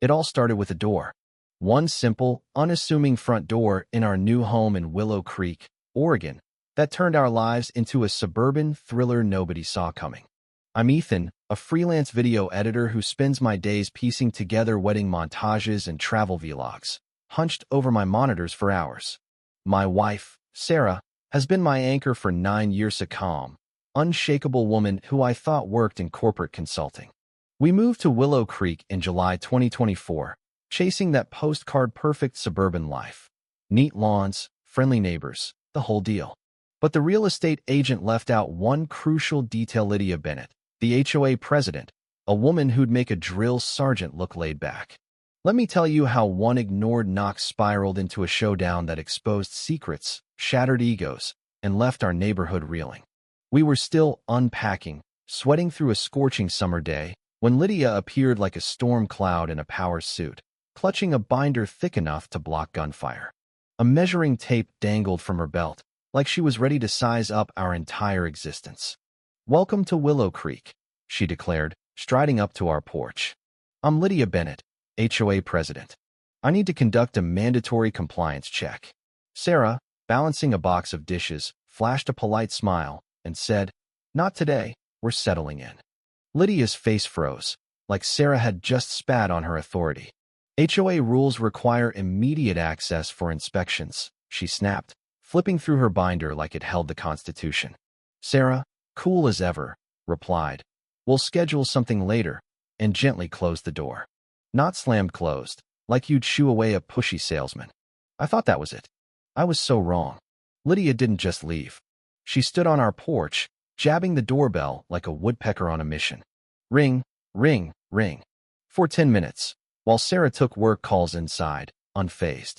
It all started with a door. One simple, unassuming front door in our new home in Willow Creek, Oregon, that turned our lives into a suburban thriller nobody saw coming. I'm Ethan, a freelance video editor who spends my days piecing together wedding montages and travel vlogs, hunched over my monitors for hours. My wife, Sarah, has been my anchor for 9 years, a calm, unshakable woman who I thought worked in corporate consulting. We moved to Willow Creek in July 2024, chasing that postcard-perfect suburban life. Neat lawns, friendly neighbors, the whole deal. But the real estate agent left out one crucial detail: Lydia Bennett, the HOA president, a woman who'd make a drill sergeant look laid back. Let me tell you how one ignored knock spiraled into a showdown that exposed secrets, shattered egos, and left our neighborhood reeling. We were still unpacking, sweating through a scorching summer day, when Lydia appeared like a storm cloud in a power suit, clutching a binder thick enough to block gunfire. A measuring tape dangled from her belt, like she was ready to size up our entire existence. "Welcome to Willow Creek," she declared, striding up to our porch. "I'm Lydia Bennett, HOA president. I need to conduct a mandatory compliance check." Sarah, balancing a box of dishes, flashed a polite smile and said, "Not today, we're settling in." Lydia's face froze, like Sarah had just spat on her authority. "HOA rules require immediate access for inspections," she snapped, flipping through her binder like it held the Constitution. Sarah, cool as ever, replied, "We'll schedule something later," and gently closed the door. Not slammed closed, like you'd shoo away a pushy salesman. I thought that was it. I was so wrong. Lydia didn't just leave. She stood on our porch, jabbing the doorbell like a woodpecker on a mission. Ring, ring, ring. For 10 minutes, while Sarah took work calls inside, unfazed.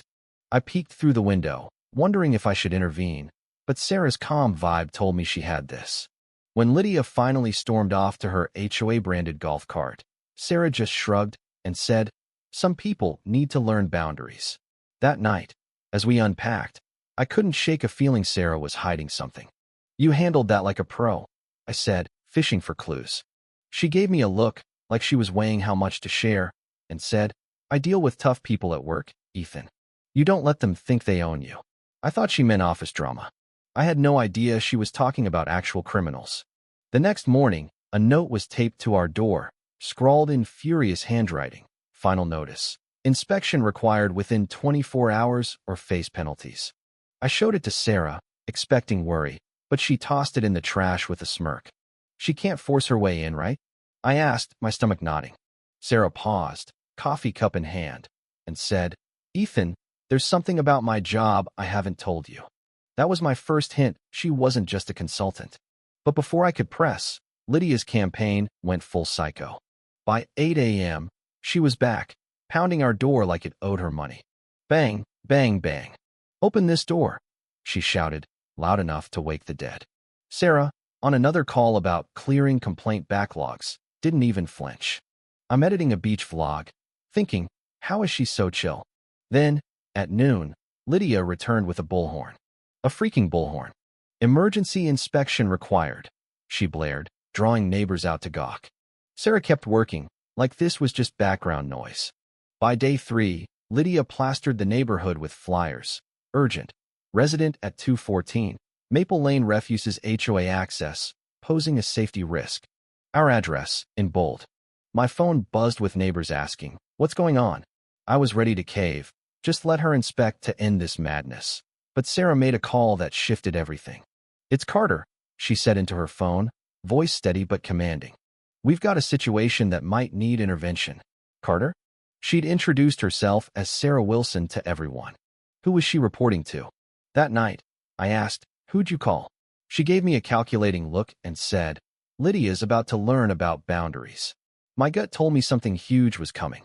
I peeked through the window, wondering if I should intervene, but Sarah's calm vibe told me she had this. When Lydia finally stormed off to her HOA-branded golf cart, Sarah just shrugged and said, "Some people need to learn boundaries." That night, as we unpacked, I couldn't shake a feeling Sarah was hiding something. "You handled that like a pro," I said, fishing for clues. She gave me a look, like she was weighing how much to share, and said, "I deal with tough people at work, Ethan. You don't let them think they own you." I thought she meant office drama. I had no idea she was talking about actual criminals. The next morning, a note was taped to our door, scrawled in furious handwriting. "Final notice. Inspection required within 24 hours or face penalties." I showed it to Sarah, expecting worry, but she tossed it in the trash with a smirk. "She can't force her way in, right?" I asked, my stomach nodding. Sarah paused, coffee cup in hand, and said, "Ethan, there's something about my job I haven't told you." That was my first hint she wasn't just a consultant. But before I could press, Lydia's campaign went full psycho. By 8 a.m., she was back, pounding our door like it owed her money. Bang, bang, bang. "Open this door," she shouted, loud enough to wake the dead. Sarah, on another call about clearing complaint backlogs, didn't even flinch. I'm editing a beach vlog, thinking, how is she so chill? Then, at noon, Lydia returned with a bullhorn. A freaking bullhorn. "Emergency inspection required," she blared, drawing neighbors out to gawk. Sarah kept working, like this was just background noise. By day 3, Lydia plastered the neighborhood with flyers. "Urgent. Resident at 214. Maple Lane refuses HOA access, posing a safety risk." Our address, in bold. My phone buzzed with neighbors asking, "What's going on?" I was ready to cave. Just let her inspect to end this madness. But Sarah made a call that shifted everything. "It's Carter," she said into her phone, voice steady but commanding. "We've got a situation that might need intervention." Carter? She'd introduced herself as Sarah Wilson to everyone. Who was she reporting to? That night, I asked, "Who'd you call?" She gave me a calculating look and said, "Lydia's about to learn about boundaries." My gut told me something huge was coming.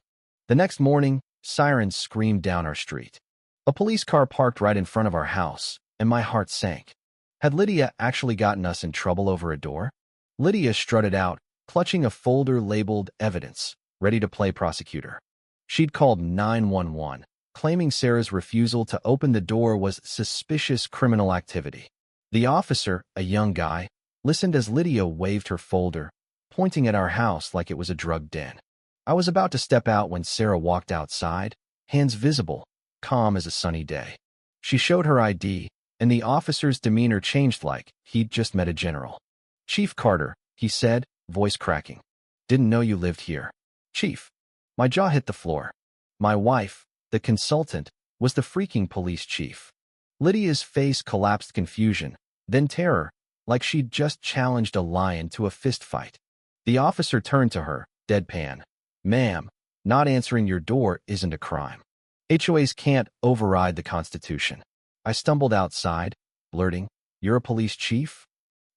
The next morning, sirens screamed down our street. A police car parked right in front of our house, and my heart sank. Had Lydia actually gotten us in trouble over a door? Lydia strutted out, clutching a folder labeled evidence, ready to play prosecutor. She'd called 911, claiming Sarah's refusal to open the door was suspicious criminal activity. The officer, a young guy, listened as Lydia waved her folder, pointing at our house like it was a drug den. I was about to step out when Sarah walked outside, hands visible, calm as a sunny day. She showed her ID, and the officer's demeanor changed like he'd just met a general. "Chief Carter," he said, voice cracking. "Didn't know you lived here." "Chief." My jaw hit the floor. My wife, the consultant, was the freaking police chief. Lydia's face collapsed confusion, then terror, like she'd just challenged a lion to a fist fight. The officer turned to her, deadpan. "Ma'am, not answering your door isn't a crime. HOAs can't override the Constitution." I stumbled outside, blurting, "You're a police chief?"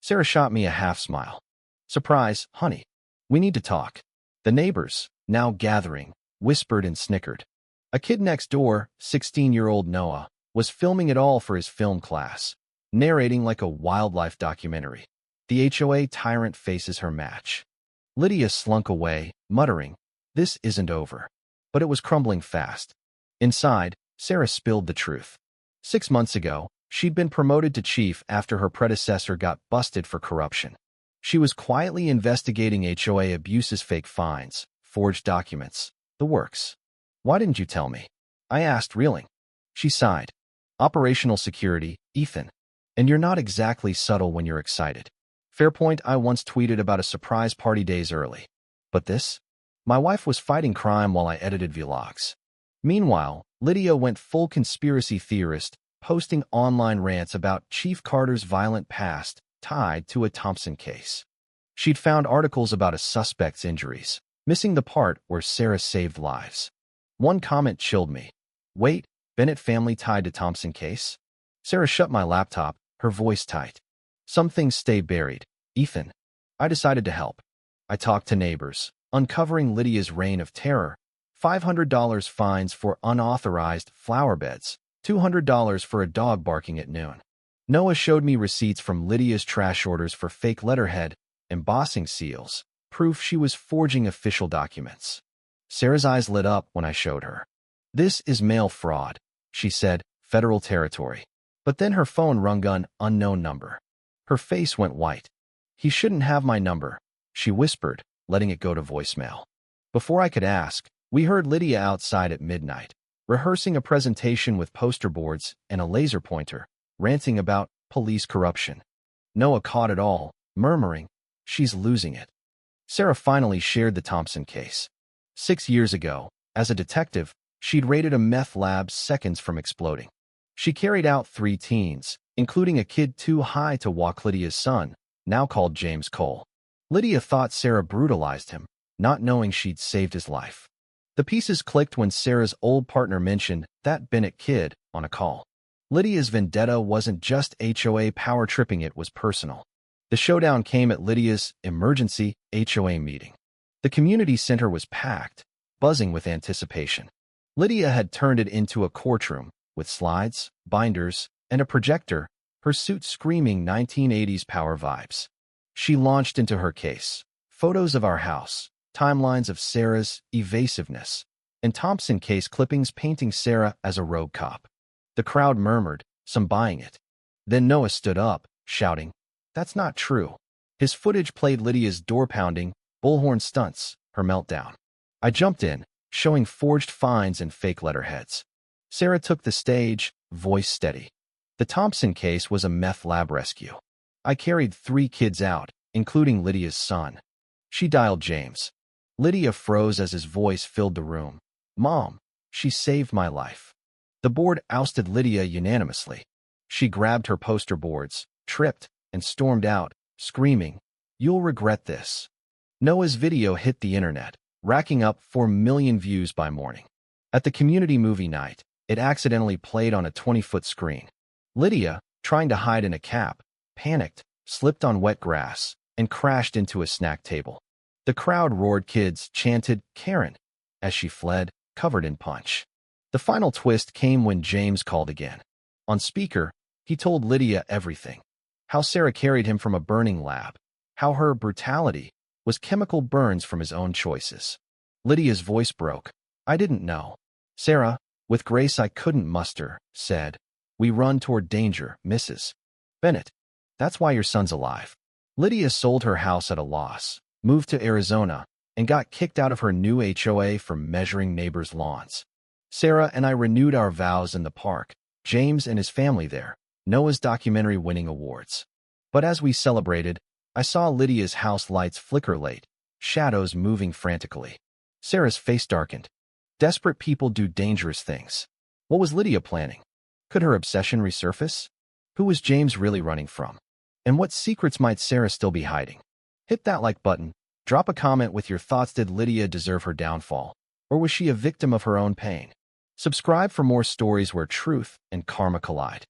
Sarah shot me a half-smile. "Surprise, honey. We need to talk." The neighbors, now gathering, whispered and snickered. A kid next door, 16-year-old Noah, was filming it all for his film class, narrating like a wildlife documentary. The HOA tyrant faces her match. Lydia slunk away, muttering, "This isn't over." But it was crumbling fast. Inside, Sarah spilled the truth. 6 months ago, she'd been promoted to chief after her predecessor got busted for corruption. She was quietly investigating HOA abuses, fake fines, forged documents, the works. "Why didn't you tell me?" I asked, reeling. She sighed. "Operational security, Ethan. And you're not exactly subtle when you're excited." Fair point. I once tweeted about a surprise party days early. But this? My wife was fighting crime while I edited vlogs. Meanwhile, Lydia went full conspiracy theorist, posting online rants about Chief Carter's violent past tied to a Thompson case. She'd found articles about a suspect's injuries, missing the part where Sarah saved lives. One comment chilled me. "Wait, Bennett family tied to Thompson case?" Sarah shut my laptop, her voice tight. "Some things stay buried, Ethan." I decided to help. I talked to neighbors, uncovering Lydia's reign of terror. $500 fines for unauthorized flower beds, $200 for a dog barking at noon. Noah showed me receipts from Lydia's trash orders for fake letterhead, embossing seals, proof she was forging official documents. Sarah's eyes lit up when I showed her. "This is mail fraud," she said, "federal territory." But then her phone rung an unknown number. Her face went white. "He shouldn't have my number," she whispered, letting it go to voicemail. Before I could ask, we heard Lydia outside at midnight, rehearsing a presentation with poster boards and a laser pointer, ranting about police corruption. Noah caught it all, murmuring, "She's losing it." Sarah finally shared the Thompson case. 6 years ago, as a detective, she'd raided a meth lab seconds from exploding. She carried out 3 teens, including a kid too high to walk, Lydia's son, now called James Cole. Lydia thought Sarah brutalized him, not knowing she'd saved his life. The pieces clicked when Sarah's old partner mentioned that Bennett kid on a call. Lydia's vendetta wasn't just HOA power tripping, it was personal. The showdown came at Lydia's emergency HOA meeting. The community center was packed, buzzing with anticipation. Lydia had turned it into a courtroom, with slides, binders, and a projector, her suit screaming 1980s power vibes. She launched into her case. Photos of our house, timelines of Sarah's evasiveness, and Thompson case clippings painting Sarah as a rogue cop. The crowd murmured, some buying it. Then Noah stood up, shouting, "That's not true." His footage played Lydia's door-pounding, bullhorn stunts, her meltdown. I jumped in, showing forged fines and fake letterheads. Sarah took the stage, voice steady. The Thompson case was a meth lab rescue. I carried 3 kids out, including Lydia's son. She dialed James. Lydia froze as his voice filled the room. "Mom, she saved my life." The board ousted Lydia unanimously. She grabbed her poster boards, tripped, and stormed out, screaming, "You'll regret this." Noah's video hit the internet, racking up 4 million views by morning. At the community movie night, it accidentally played on a 20-foot screen. Lydia, trying to hide in a cap, panicked, slipped on wet grass, and crashed into a snack table. The crowd roared, kids chanted, "Karen," as she fled, covered in punch. The final twist came when James called again. On speaker, he told Lydia everything. How Sarah carried him from a burning lab. How her brutality was chemical burns from his own choices. Lydia's voice broke. "I didn't know." Sarah, with grace I couldn't muster, said, "We run toward danger, Mrs. Bennett. That's why your son's alive." Lydia sold her house at a loss, moved to Arizona, and got kicked out of her new HOA for measuring neighbors' lawns. Sarah and I renewed our vows in the park, James and his family there, Noah's documentary winning awards. But as we celebrated, I saw Lydia's house lights flicker late, shadows moving frantically. Sarah's face darkened. Desperate people do dangerous things. What was Lydia planning? Could her obsession resurface? Who was James really running from? And what secrets might Sarah still be hiding? Hit that like button. Drop a comment with your thoughts. Did Lydia deserve her downfall? Or was she a victim of her own pain? Subscribe for more stories where truth and karma collide.